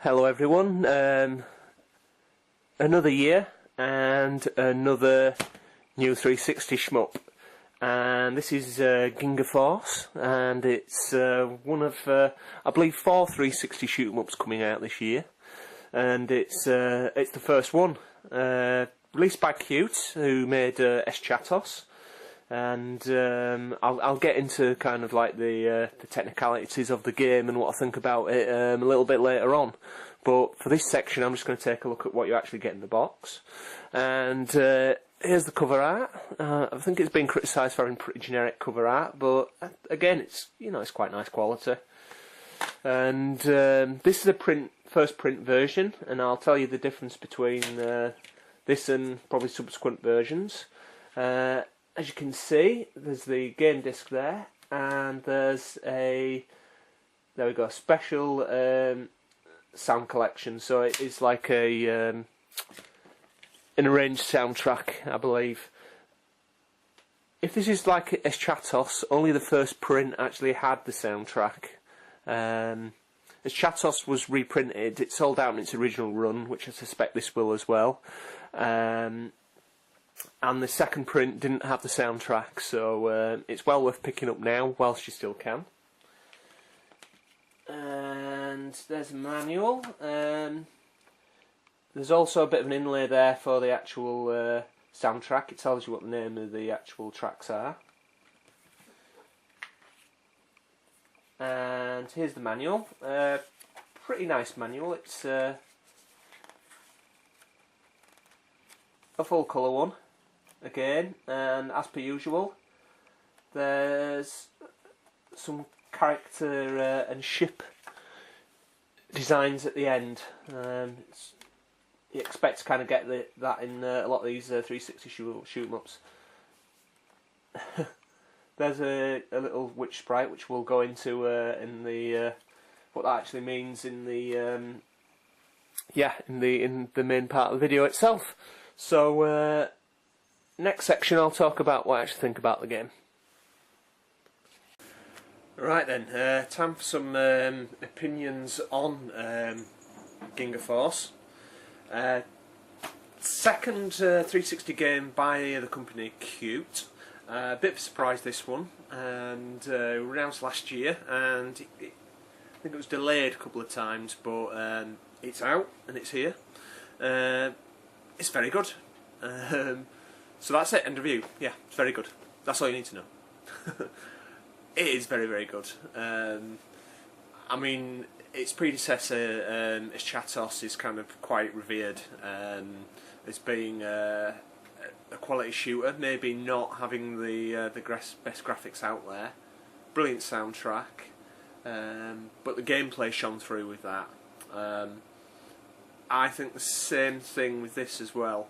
Hello everyone, another year and another new 360 shmup, and this is Ginga Force, and it's one of I believe 4 360 shoot 'em ups coming out this year, and it's the first one, released by Cute, who made Eschatos. And I'll get into kind of like the technicalities of the game and what I think about it a little bit later on. But for this section, I'm just going to take a look at what you actually get in the box. And here's the cover art. I think it's been criticised for having pretty generic cover art, but again, it's quite nice quality. And this is a first print version, and I'll tell you the difference between this and probably subsequent versions. As you can see, there's the game disc there, and there's a special sound collection. So it is like an arranged soundtrack, I believe. If this is like Eschatos, only the first print actually had the soundtrack. Eschatos was reprinted; it sold out in its original run, which I suspect this will as well. And the second print didn't have the soundtrack, so it's well worth picking up now whilst you still can. And there's a manual. There's also a bit of an inlay there for the actual soundtrack. It tells you what the name of the actual tracks are. And here's the manual. Pretty nice manual. It's a full colour one. Again, and as per usual, there's some character and ship designs at the end. You expect to kind of get that in a lot of these 360 shoot 'em ups. There's a little witch sprite which we'll go into in the what that actually means in the in the main part of the video itself. So. Next section, I'll talk about what I actually think about the game. Right then, time for some opinions on Ginga Force. Second 360 game by the company Cute. A bit of a surprise, this one, and announced last year, and I think it was delayed a couple of times, but it's out and it's here. It's very good. So that's it, end of review. Yeah, it's very good. That's all you need to know. It is very, very good. I mean, its predecessor, Eschatos, is kind of quite revered as being a quality shooter, maybe not having the best graphics out there. Brilliant soundtrack, but the gameplay shone through with that. I think the same thing with this as well.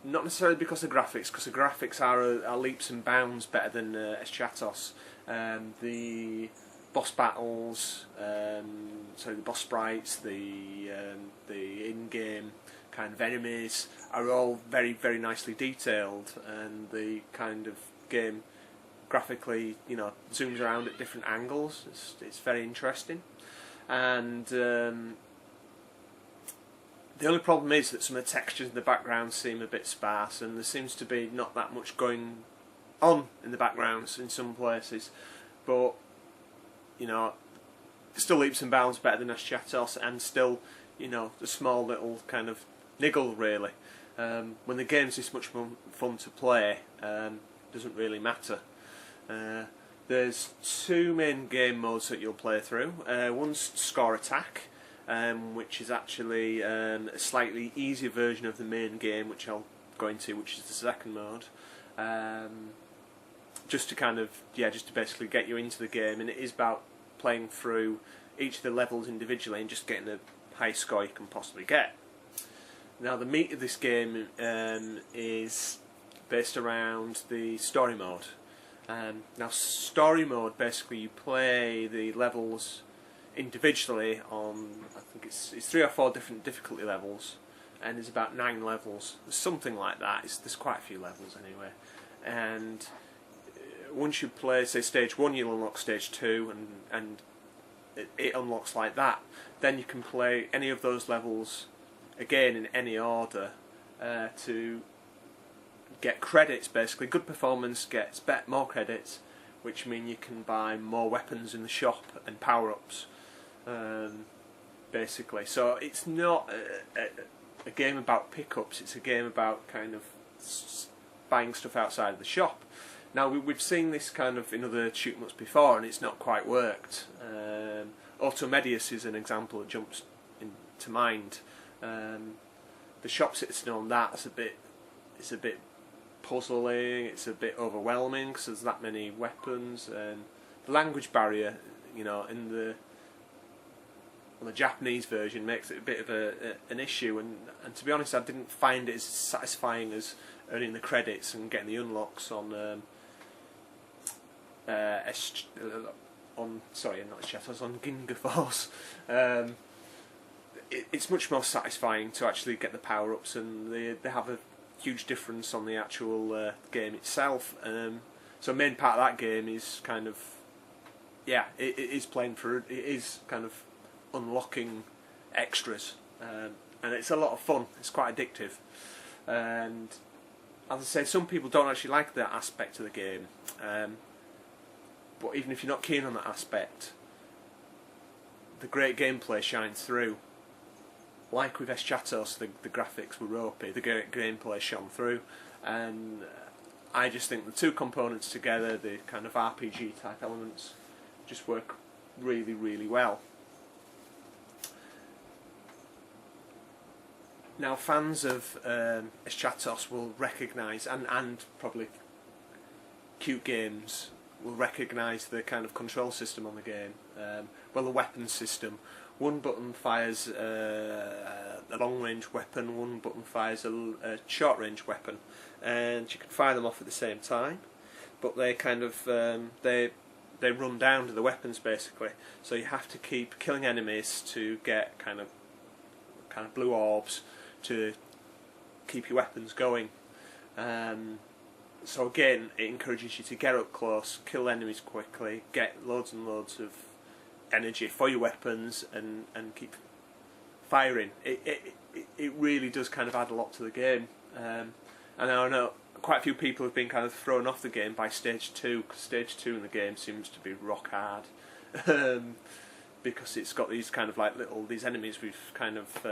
Not necessarily because of graphics, because the graphics are leaps and bounds better than Eschatos. The boss battles, the boss sprites, the in-game kind of enemies are all very, very nicely detailed, and the kind of game graphically, zooms around at different angles. It's very interesting, and the only problem is that some of the textures in the background seem a bit sparse, and there seems to be not that much going on in the backgrounds in some places. But still leaps and bounds better than Eschatos, and still, the small little kind of niggle really. When the game's this much fun to play, doesn't really matter. There's 2 main game modes that you'll play through. One's score attack, which is actually a slightly easier version of the main game, which I'll go into, which is the second mode. Just to basically get you into the game, and it is about playing through each of the levels individually and just getting the highest score you can possibly get. Now, the meat of this game is based around the story mode. Now, story mode, basically you play the levels individually on, I think it's 3 or 4 different difficulty levels, and there's about 9 levels, something like that. There's quite a few levels anyway, and once you play, say, stage 1, you'll unlock stage 2, and it unlocks like that. Then you can play any of those levels again in any order to get credits. Basically, good performance gets more credits, which mean you can buy more weapons in the shop and power-ups. Basically, so it's not a game about pickups. It's a game about kind of buying stuff outside of the shop. Now we've seen this kind of in other shoot 'em ups before, and it's not quite worked. Automedius is an example that jumps into mind. The shop system on that it's a bit puzzling. It's a bit overwhelming because there's that many weapons, and the language barrier, you know, in the Japanese version makes it a bit of an issue. And to be honest, I didn't find it as satisfying as earning the credits and getting the unlocks on Ginga Force. It's much more satisfying to actually get the power-ups, and they have a huge difference on the actual game itself. So the main part of that game is kind of, it is kind of unlocking extras, and it's a lot of fun. It's quite addictive, and as I say, some people don't actually like that aspect of the game, but even if you're not keen on that aspect, the great gameplay shines through. Like with Eschatos, the graphics were ropey, the great gameplay shone through, and I just think the two components together, the kind of RPG type elements, just work really, really well. Now, fans of Eschatos will recognise, and probably Cute Games will recognise the kind of control system on the game. Well, the weapon system. One button fires a long-range weapon, one button fires a short-range weapon, and you can fire them off at the same time. But they kind of they run down to the weapons basically. So you have to keep killing enemies to get kind of blue orbs to keep your weapons going. So again, it encourages you to get up close, kill enemies quickly, get loads and loads of energy for your weapons, and keep firing. It really does kind of add a lot to the game. And I know quite a few people have been kind of thrown off the game by stage 2, because stage 2 in the game seems to be rock hard. Because it's got these kind of like these enemies with kind of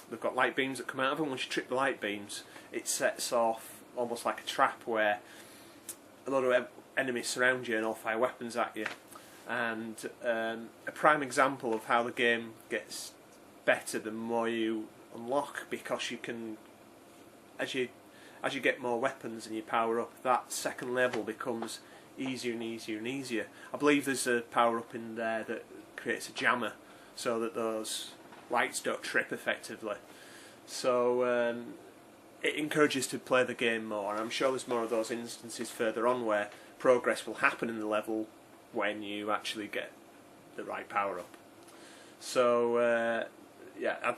they've got light beams that come out of them. Once you trip the light beams, it sets off almost like a trap where a lot of enemies surround you and all fire weapons at you. And a prime example of how the game gets better the more you unlock, because you can, as you get more weapons and you power up, that second level becomes easier and easier and easier. I believe there's a power up in there that creates a jammer so that those lights don't trip effectively. So it encourages to play the game more. I'm sure there's more of those instances further on where progress will happen in the level when you actually get the right power up. So I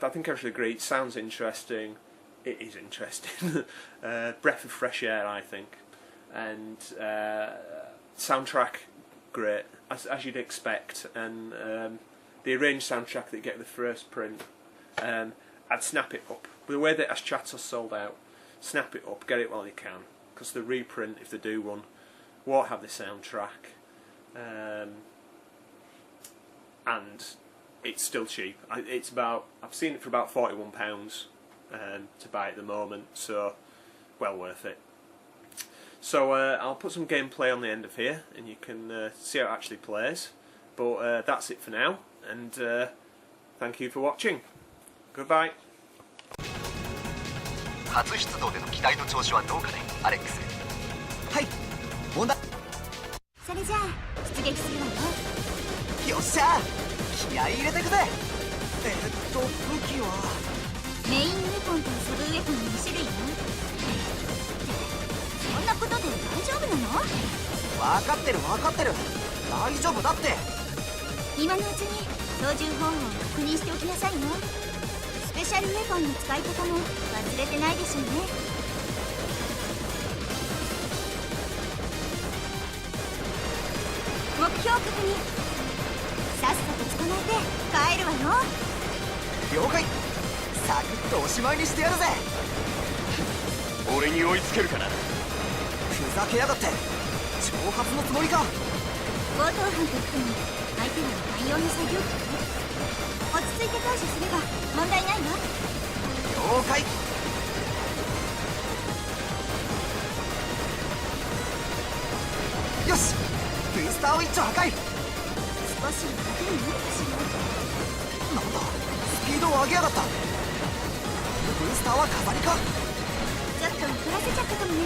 think I should agree. It sounds interesting. It is interesting. Breath of fresh air, I think. And soundtrack, great, as you'd expect. And the arranged soundtrack that you get with the first print, I'd snap it up. With the way that Eschatos sold out, snap it up, get it while you can, because the reprint, if they do one, won't have the soundtrack. And it's still cheap. I've seen it for about £41 to buy at the moment, so well worth it. So I'll put some gameplay on the end of here, and you can see how it actually plays. But that's it for now, and thank you for watching. Goodbye. 初出動での機体の調子はどうかね、アレックス。はい、問題。それじゃあ出撃するわよ。よっしゃ、気合い入れてくぜ。武器はメインウェポンとサブウェポンの2種類よ。そんなことで大丈夫なの？分かってる分かってる、大丈夫だって。今のうちに操縦方法を確認しておきなさいよ。スペシャルウェポンの使い方も忘れてないでしょうね。目標確認。さっさと捕ま了解。サクッとおしまいにしてやるぜ。俺に追いつけるかな。ふざけやがって。挑発のつもりか。強盗犯といっても相手は汎用の作業機ね。落ち着いて対処すれば問題ないわ。了解。よし、ブースターを一丁破壊。少しは楽になるかしら。なんだ、スピードを上げやがった。ブースターは飾りか。ちょっと遅らせちゃったかもね。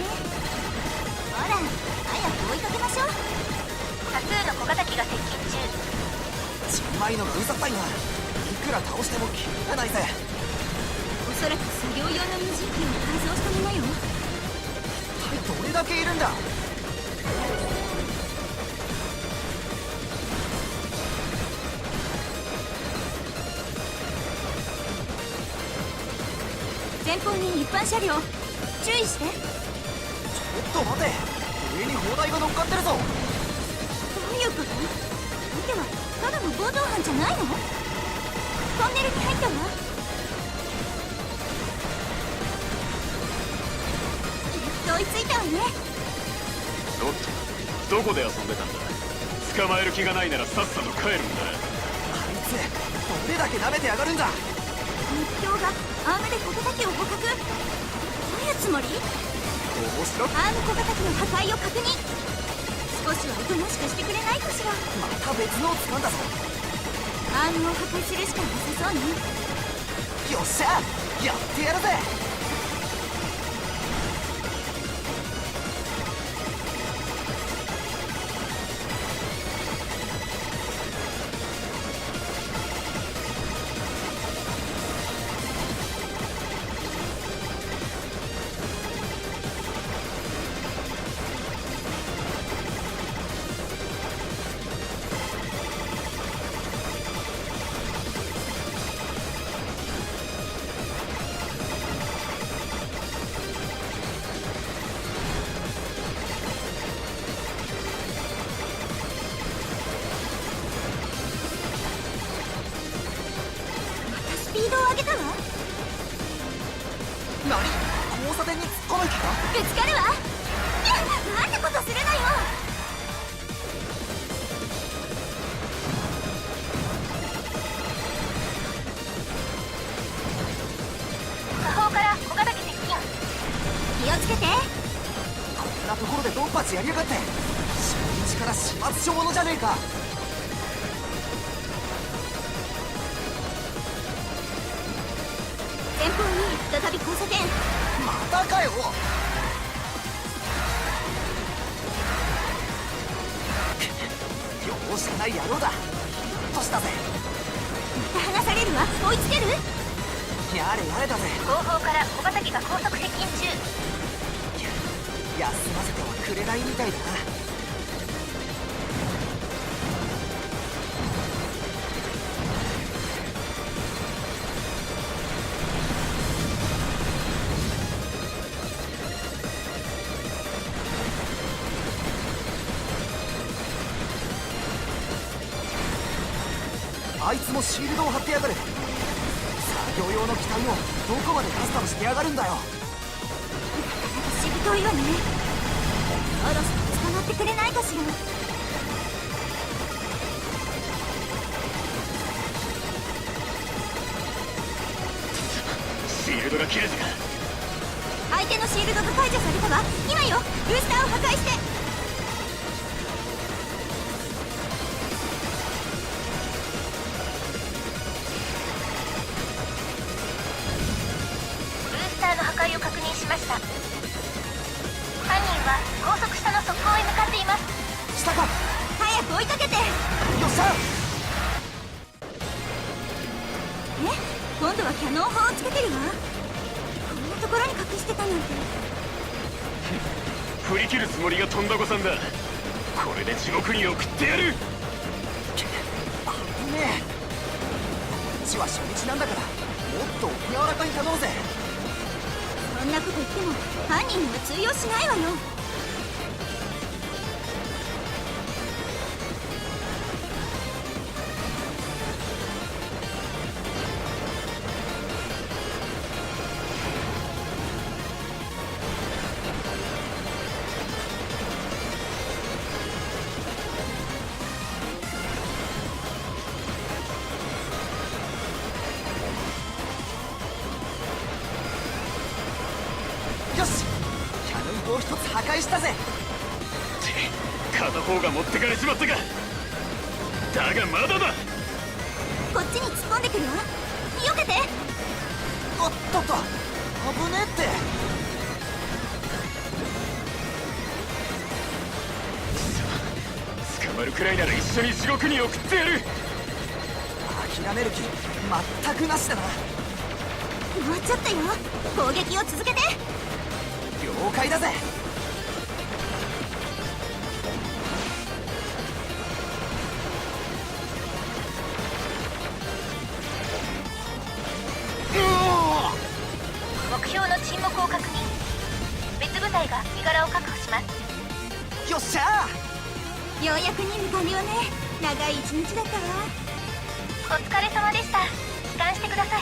ほら早く追いかけましょう。多数の小型機が接近中。ちんまいのがうざったいな。いくら倒してもキリがないぜ。おそらく作業用の無人機を改造したものよ。一体どれだけいるんだ。前方に一般車両、注意して。ちょっと待て、上に砲台が乗っかってるぞ。どういうこと？相手はただの強盗犯じゃないの？トンネルに入ったわ。追いついたわね。おっと、どこで遊んでたんだ。捕まえる気がないならさっさと帰るんだ。あいつどれだけ舐めてやがるんだ。日教がアームで小型機を捕獲。どういうつもり？面白く。アーム小型機の破壊を確認。少しはおとなしくしてくれないかしら。また別のを掴んだぞ。アームを破壊するしかなさそうね。よっしゃ、やってやるぜ。スピードを上げたわ。何、交差点に突っ込む気か。ぶつかるわ。いや、なんてことするのよ。下方から小型機接近。気をつけて。こんなところでドンパチやりやがって。初日から始末書者じゃねえか。前方に再び交差点。またかよ。容赦ない野郎だ。としたぜ。また離されるわ。追いつける？やれやれだぜ。後方から小型機が高速接近中。休ませてはくれないみたいだな。あいつもシールドを張ってやがる。作業用の機体をどこまでカスタムしてやがるんだよ。しぶといわね。そろそろ捕まってくれないかしら。シールドが切れたか。相手のシールドが解除されたわ。今よ、ブースターを破壊して。ブースターの破壊を確認しました。犯人は高速下の側溝へ向かっています。下か。早く追いかけて。よっしゃ。今度はキャノン砲をつけてるわ。こんなところに隠してたなんて。振り切るつもりがとんだごさんだ。これで地獄に送ってやる。危ねえ。こっちは初日なんだから、もっとお柔らかに頼むぜ。そんなこと言っても犯人には通用しないわよ。破壊したぜ。片方が持ってかれちまったか。だがまだだ。こっちに突っ込んでくるわ。避けて。おっとっと、危ねえって。捕まるくらいなら一緒に地獄に送ってやる。諦める気全くなしだな。もうちょっとよ。攻撃を続けて。了解だぜ。目標の沈黙を確認。別部隊が身柄を確保します。よっしゃー。ようやく任務完了ね。長い一日だったわ。お疲れ様でした。帰還してくださ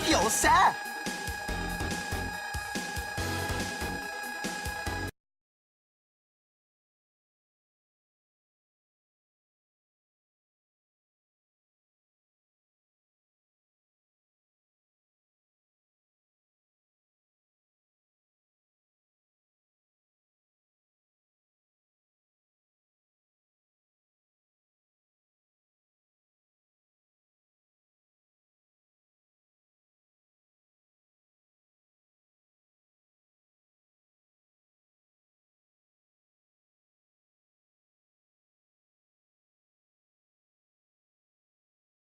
い。よっしゃ